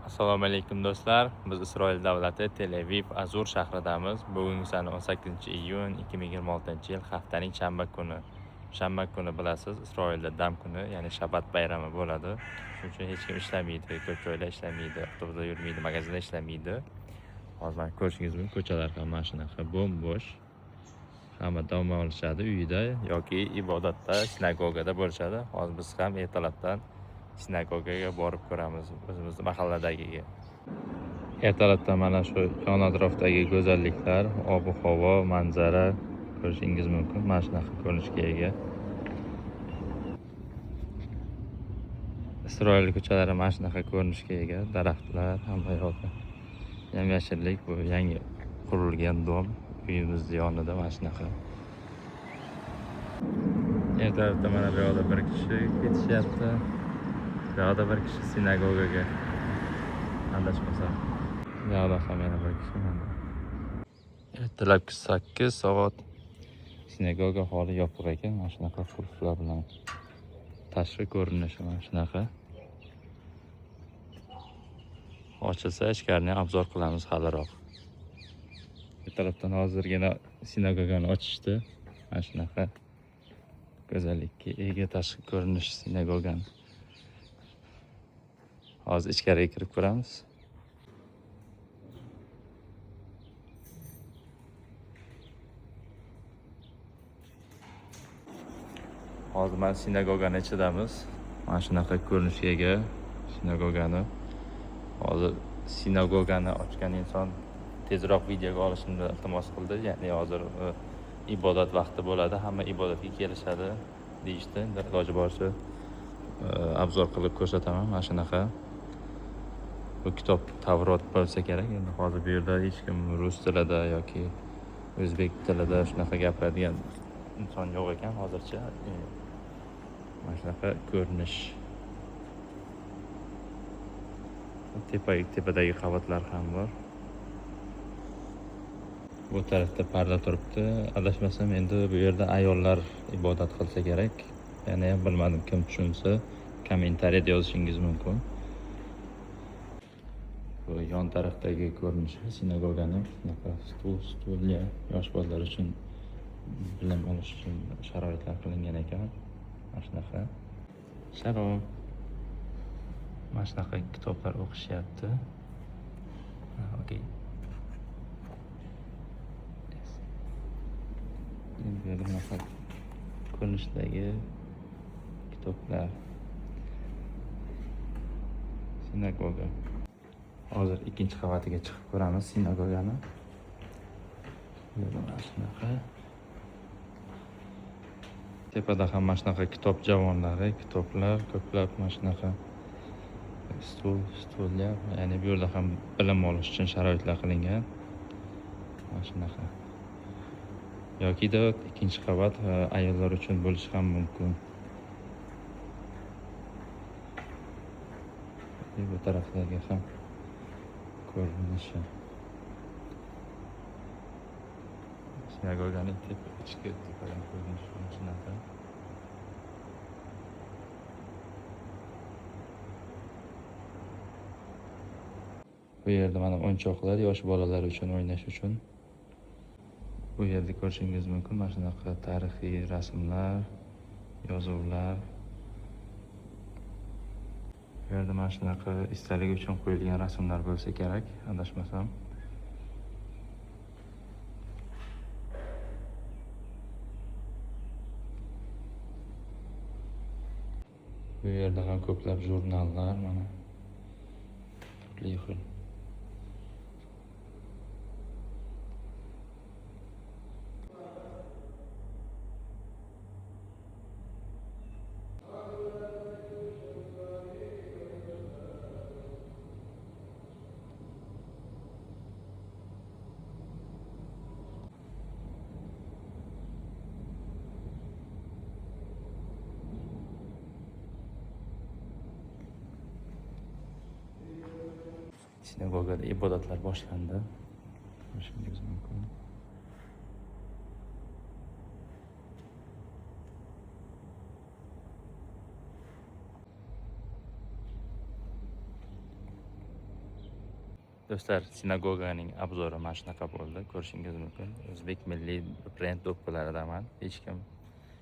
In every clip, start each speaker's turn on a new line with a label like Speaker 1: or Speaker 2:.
Speaker 1: Assalomu alaykum do'stlar. Biz Isroil davlati Tel Aviv Azur shahridamiz. Bugungi sana 18-iyun 2026-yil haftaning shanba kuni. Shanba kuni bilasiz, Isroilda dam kuni, ya'ni Shabbat bayrami bo'ladi. Shuning uchun hech kim ishlamaydi, ko'chalar ishlamaydi, avtobuslar yurmaydi, magazinlar ishlamaydi. Hozir mana ko'rishingiz mumkin, ko'chalar ham mana shunaqa bo'm-bo'sh. Hamma dam olishadi uyida yoki ibodatda, sinagogada bo'lishadi. Hozir biz ham ertalabdan sinagogaga borib ko'ramiz, o'zimizni mahalladagiga. Ertalabdan mana shu yon atrofdagi go'zalliklar, ob-havo, manzara ko'rishingiz mumkin. Mana shunaqa ko'rinishga ega. Isroil ko'chalari mana shunaqa ko'rinishga ega. Daraxtlar hamma yoqda. Yam-yashillik, bu yangi qurilgan dom uyimizning yonida mana shunaqa. Ertalabda mana bu yoqda bir kishi ketishyapti. Bu yoqda bir kishi sinagogaga. Adashmasam. Bu yoqda ham yana bir kishi. Ertalabki 8 soat sinagoga holi yopiq ekan. Mana shunaqa qulflar bilan. Tashqi ko'rinishi mana shunaqa. Ochilsa ichkarini obzor qilamiz haliroq. Ertalabdan hozirgina sinagogani ochishdi. Mana shunaqa go'zallikka ega tashqi ko'rinish sinagogani. Hozir ichkariga kirib ko'ramiz. Hozir mana sinagogani ichidamiz. Mana shunaqa ko'rinishga ega sinagogani. Hozir sinagogani ochgan inson tezroq videoga olishimni iltimos qildi. Ya'ni hozir ibodat vaqti bo'ladi, hamma ibodatga kelishadi deyishdi. Iloji boricha obzor qilib ko'rsataman. Mana shunaqa. Bu kitob Tavrot bo'lsa kerak. Endi hozir bu yerda hech kim rus tilida yoki o'zbek tilida shunaqa gapiradigan inson yo'q ekan hozircha. Mana shunaqa ko'rinish. Tepadagi qavatlar ham bor. Bu tarafda parda turibdi. Adashmasam endi bu yerda ayollar ibodat qilsa kerak. Yana ham bilmadim, kim tushunsa kommentariyada yozishingiz mumkin. Bu yon tarafdagi ko'rinishi sinagogani shunaqa stulya yosh bolalar uchun bilim olish uchun sharoitlar qilingan ekan. Mana shunaqa. Shalom. Mana shunaqa kitoblar o'qishyapti. Okey. Bu yerda bunaqa ko'rinishdagi kitoblar. Sinagoga. Hozir ikkinchi qavatiga chiqib ko'ramiz sinagogani. Mana shunaqa. Tepada ham mana shunaqa kitob javonlari, kitoblar ko'plab mana shunaqa stullar, ya'ni bu yerda ham bilim olish uchun sharoitlar qilingan. Mana shunaqa. Yoki-da ikkinchi qavat ayollar uchun bo'lishi ham mumkin. Bu taraflarga ham ko'rinishi. Sinagoganing ichki tepadan ko'rinishi shunaqa. Bu yerda mana o'yinchoqlar yosh bolalar uchun o'ynash uchun. Bu yerda ko'rishingiz mumkin mana shunaqa tarixiy rasmlar, yozuvlar. Bu yerda mana shunaqa istalik uchun qo'yilgan rasmlar bo'lsa kerak, adashmasam. Bu yerda ham ko'plab jurnallar, mana turli xil. Sinagogada ibodatlar boshlandi. Ko'rishingiz mumkin. Do'stlar, sinagoganing obzori mana shunaqa bo'ldi. Ko'rishingiz mumkin. O'zbek milliy brend do'ppilaridaman. Hech kim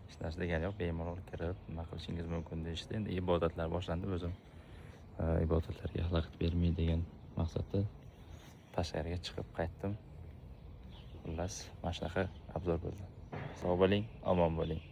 Speaker 1: hech narsa degani yo'q. Bemalol kirib, nima qilishingiz mumkin deyishdi. Endi ibodatlar boshlandi. O'zim ibodatlarga xalaqit bermay degan maqsadda tashqariga chiqib qaytdim. Xullas, mana shunaqa obzor bo'ldi. Sog' bo'ling, omon bo'ling.